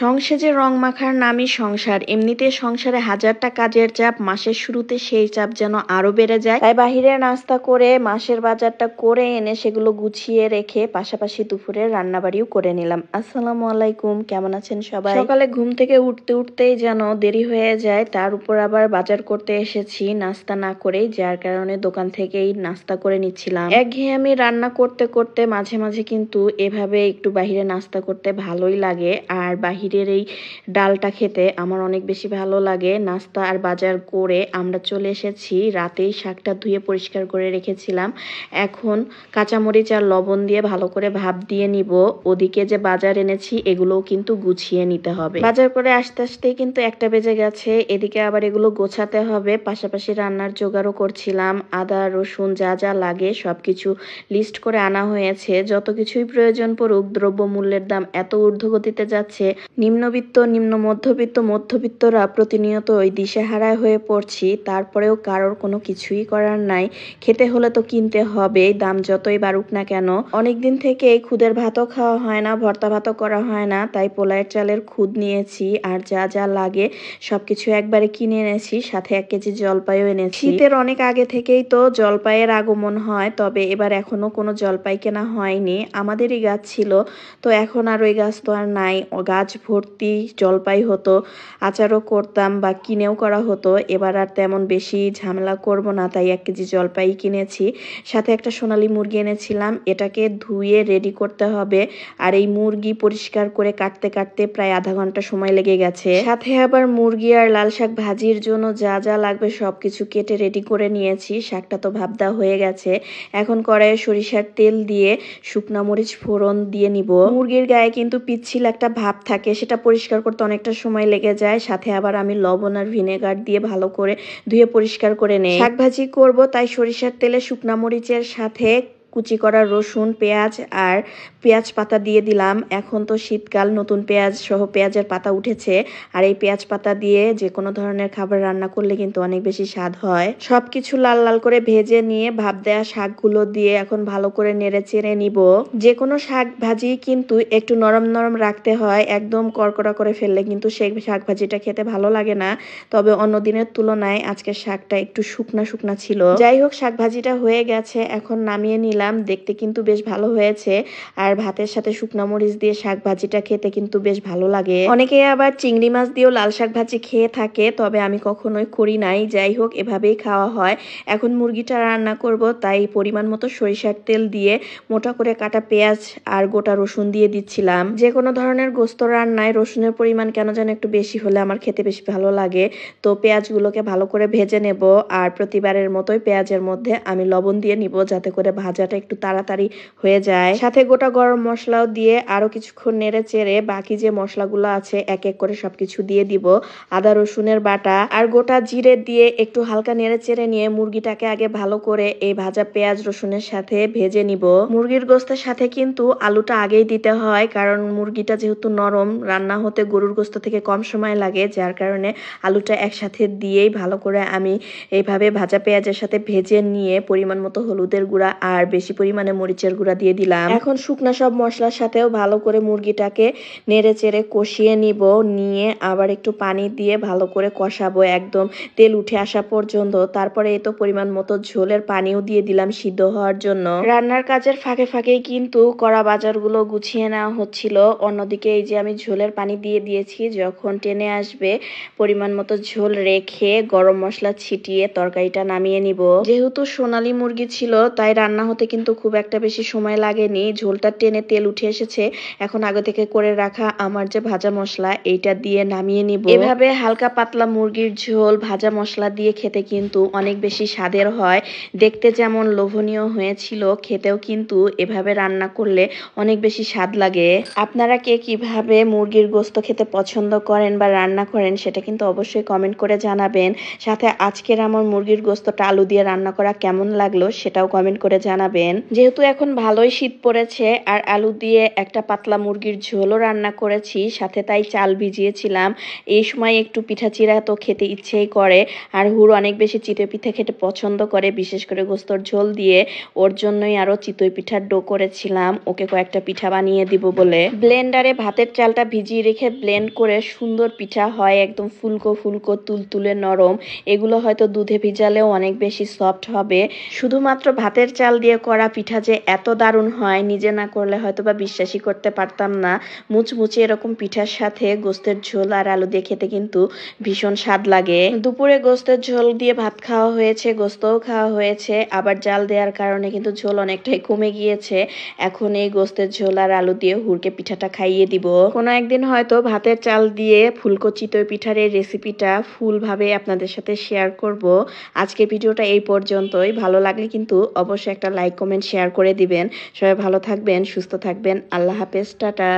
সংসারে রং মাখার নামই সংসার। এমনিতে সংসারে হাজারটা কাজের চাপ, মাসের শুরুতে সেই চাপ যেন আরো বেড়ে যায়। তাই বাহিরে নাস্তা করে মাসের বাজারটা করে এনে সেগুলো গুছিয়ে রেখে পাশাপাশি দুপুরে রান্নাবাড়িও করে নিলাম। আসসালামু আলাইকুম, কেমন আছেন সবাই? সকালে ঘুম থেকে উঠতে উঠতেই যেন দেরি হয়ে যায়, তার উপর আবার বাজার করতে এসেছি নাস্তা না করেই, যার কারণে দোকান থেকেই নাস্তা করে নিচ্ছিলাম। একঘেয়েমি রান্না করতে করতে মাঝে মাঝে কিন্তু এভাবে একটু বাহিরে নাস্তা করতে ভালোই লাগে। আর বাহিরের এই ডালটা খেতে আমার অনেক বেশি ভালো লাগে। নাস্তা আর বাজার করে আমরা চলে এসেছি। রাতেই শাকটা ধুয়ে পরিষ্কার করে রেখেছিলাম। এখন কাঁচামরিচ আর লবণ দিয়ে ভালো করে ভাপ দিয়ে নিব। ওদিকে যে বাজার এনেছি এগুলোও কিন্তু গুছিয়ে নিতে হবে। বাজার করে আসতে আসতেই কিন্তু 1টা বেজে গেছে। এদিকে আবার এগুলো গোছাতে হবে, পাশাপাশি রান্নার জোগাড়ও করছিলাম। আদা রসুন যা যা লাগে সবকিছু লিস্ট করে আনা হয়েছে। যত কিছুই প্রয়োজন পড়ুক, দ্রব্যমূল্যের দাম এত ঊর্ধ্বগতিতে যাচ্ছে, নিম্নবিত্ত নিম্ন মধ্যবিত্ত মধ্যবিত্তরা প্রতিনিয়ত ওই দিশেহারায় হয়ে পড়ছি। তারপরেও কারোর কোনো কিছুই করার নাই, খেতে হলে তো কিনতে হবে, দাম যতই বাড়ুক না কেন। অনেকদিন থেকে খুদের ভাতও খাওয়া হয় না, ভর্তা ভাতও করা হয় না, তাই পোলায়ের চালের খুদ নিয়েছি। আর যা যা লাগে সবকিছু একবারে কিনে এনেছি, সাথে 1 কেজি জলপাইও এনেছি। শীতের অনেক আগে থেকেই তো জলপাইয়ের আগমন হয়, তবে এবার এখনো কোনো জলপাই কেনা হয়নি। আমাদেরই গাছ ছিল, তো এখন আর ওই গাছ তো আর নাই। গাছ ভর্তি জলপাই হতো, আচারও করতাম বা কিনেও করা হতো। এবার আর তেমন বেশি ঝামেলা করব না, তাই 1 কেজি জলপাই কিনেছি। সাথে একটা সোনালী মুরগি এনেছিলাম, এটাকে ধুয়ে রেডি করতে হবে। আর এই মুরগি পরিষ্কার করে কাটতে কাটতে প্রায় আধা ঘন্টা সময় লেগে গেছে। সাথে আবার মুরগি আর লাল শাক ভাজির জন্য যা যা লাগবে সবকিছু কেটে রেডি করে নিয়েছি। শাকটা তো ভাপ দেওয়া হয়ে গেছে। এখন কড়াইয়ে সরিষার তেল দিয়ে শুকনা মরিচ ফোড়ন দিয়ে নিব। মুরগির গায়ে কিন্তু পিচ্ছিল একটা ভাব থাকে, সেটা পরিষ্কার করতে অনেকটা সময় লেগে যায়। সাথে আবার আমি লবণ আর ভিনেগার দিয়ে ভালো করে ধুয়ে পরিষ্কার করে নেই। শাক ভাজি করব, তাই সরিষার তেলে শুকনা মরিচের সাথে কুচি করা রসুন, পেঁয়াজ আর পেঁয়াজ পাতা দিয়ে দিলাম। এখন তো শীতকাল, নতুন পেঁয়াজ সহ পেঁয়াজের পাতা উঠেছে। আর এই পেঁয়াজ পাতা দিয়ে যে কোনো ধরনের খাবার রান্না করলে কিন্তু অনেক বেশি স্বাদ হয়। সবকিছু লাল লাল করে ভেজে নিয়ে ভাপ দেওয়া শাকগুলো দিয়ে এখন ভালো করে নেড়ে চেড়ে নিব। যে কোনো শাক ভাজি কিন্তু একটু নরম নরম রাখতে হয়, একদম কড়কড়া করে ফেললে কিন্তু সেই শাক ভাজিটা খেতে ভালো লাগে না। তবে অন্য দিনের তুলনায় আজকের শাকটা একটু শুকনা শুকনা ছিল। যাই হোক, শাক ভাজিটা হয়ে গেছে, এখন নামিয়ে নিলাম। দেখতে কিন্তু বেশ ভালো হয়েছে। আর ভাতের সাথে শুকনা মরিচ দিয়ে শাক ভাজিটা খেতে কিন্তু বেশ ভালো লাগে। অনেকে আবার চিংড়ি মাছ দিয়েও লাল শাক ভাজি খেয়ে থাকে, তবে আমি কখনোই করি নাই। যাই হোক, এভাবেই খাওয়া হয়। এখন মুরগিটা রান্না করব, তাই পরিমাণ মতো সরিষার তেল দিয়ে মোটা করে কাটা পেঁয়াজ আর গোটা রসুন দিয়ে দিচ্ছিলাম। যে কোনো ধরনের গোস্ত রান্নায় রসুনের পরিমাণ কেন যেন একটু বেশি হলে আমার খেতে বেশি ভালো লাগে। তো পেঁয়াজগুলোকে ভালো করে ভেজে নেব। আর প্রতিবারের মতোই পেঁয়াজের মধ্যে আমি লবণ দিয়ে নিব, যাতে করে ভাজাটা একটু তাড়াতাড়ি হয়ে যায়। সাথে গোটা গরম মশলাও দিয়ে আরো কিছুক্ষণ নেড়ে চেড়ে বাকি যে মশলাগুলো আছে এক এক করে সবকিছু দিয়ে দিব। আদা রসুনের বাটা আর গোটা জিরে দিয়ে একটু হালকা নেড়ে চেড়ে নিয়ে মুরগিটাকে আগে ভালো করে এই ভাজা পেঁয়াজ রসুনের সাথে ভেজে নিব। মুরগির গোস্তের সাথে কিন্তু আলুটা আগেই দিতে হয়, কারণ মুরগিটা যেহেতু নরম, রান্না হতে গরুর গোস্ত থেকে কম সময় লাগে, যার কারণে আলুটা একসাথে দিয়েই ভালো করে আমি এইভাবে ভাজা পেঁয়াজের সাথে ভেজে নিয়ে পরিমাণ মতো হলুদের গুঁড়া আর বেশি পরিমাণে মরিচের গুঁড়া দিয়ে দিলাম। এখন শুকনা সব মশলার সাথেও ভালো করে মুরগিটাকে নেড়ে চেড়ে কষিয়ে নিব। নিয়ে আবার একটু পানি দিয়ে ভালো করে কষাবো একদম তেল উঠে আসা পর্যন্ত। তারপরে এই তো পরিমাণ মতো ঝোলের পানিও দিয়ে দিলাম সিদ্ধ হওয়ার জন্য। রান্নার কাজের ফাঁকে ফাঁকেই কিন্তু কড়া বাজারগুলো গুছিয়ে নেওয়া হচ্ছিল। অন্যদিকে এই যে আমি ঝোলের পানি দিয়ে দিয়েছি, যখন টেনে আসবে পরিমাণ মতো ঝোল রেখে গরম মশলা ছিটিয়ে তরকারিটা নামিয়ে নিব। যেহেতু সোনালী মুরগি ছিল, তাই রান্না হতে কিন্তু খুব একটা বেশি সময় লাগেনি। ঝোলটা টেনে তেল উঠে এসেছে। এখন আগে থেকে করে রাখা আমার যে ভাজা মশলা, এইটা দিয়ে নামিয়ে নিব। এভাবে হালকা পাতলা মুরগির ঝোল ভাজা মশলা দিয়ে খেতে কিন্তু অনেক বেশি স্বাদের হয়। দেখতে যেমন লোভনীয় হয়েছিল, খেতেও কিন্তু এভাবে রান্না করলে অনেক বেশি স্বাদ লাগে। আপনারা কে কিভাবে মুরগির গোস্ত খেতে পছন্দ করেন বা রান্না করেন সেটা কিন্তু অবশ্যই কমেন্ট করে জানাবেন। সাথে আজকের আমার মুরগির গোস্তটা আলু দিয়ে রান্না করা কেমন লাগলো সেটাও কমেন্ট করে জানাবেন। খাবেন। যেহেতু এখন ভালোই শীত পড়েছে আর আলু দিয়ে একটা পাতলা মুরগির ঝোলও রান্না করেছি, সাথে তাই চাল ভিজিয়েছিলাম। এই সময় একটু পিঠা চিরা তো খেতে ইচ্ছেই করে, আর হুর অনেক বেশি চিতই পিঠা খেতে পছন্দ করে, বিশেষ করে গোস্তর ঝোল দিয়ে। ওর জন্যই আরো চিতই পিঠার ডো করেছিলাম, ওকে কয়েকটা পিঠা বানিয়ে দিব বলে। ব্লেন্ডারে ভাতের চালটা ভিজিয়ে রেখে ব্লেন্ড করে সুন্দর পিঠা হয়, একদম ফুলকো ফুলকো তুলতুলে নরম। এগুলো হয়তো দুধে ভিজালেও অনেক বেশি সফট হবে। শুধুমাত্র ভাতের চাল দিয়ে করা পিঠা যে এত দারুণ হয়, নিজে না করলে হয়তো বা বিশ্বাসই করতে পারতাম না। মুচমুচে এরকম পিঠার সাথে গোস্তের ঝোল আর আলু দিয়ে খেতে কিন্তু ভীষণ স্বাদ লাগে। দুপুরে গোস্তের ঝোল দিয়ে ভাত খাওয়া হয়েছে, গোস্তও খাওয়া হয়েছে, আবার জাল দেওয়ার কারণে কিন্তু ঝোল অনেকটাই কমে গিয়েছে। এখন এই গোস্তের ঝোল আর আলু দিয়ে হুরকে পিঠাটা খাইয়ে দিব। কোনো একদিন হয়তো ভাতের চাল দিয়ে ফুলকো চিতই পিঠার এই রেসিপিটা ফুলভাবে আপনাদের সাথে শেয়ার করব। আজকের ভিডিওটা এই পর্যন্তই। ভালো লাগলে কিন্তু অবশ্যই একটা লাইক কমেন্ট শেয়ার করে দিবেন। সবাই ভালো থাকবেন, সুস্থ থাকবেন। আল্লাহ হাফেজ, টাটা।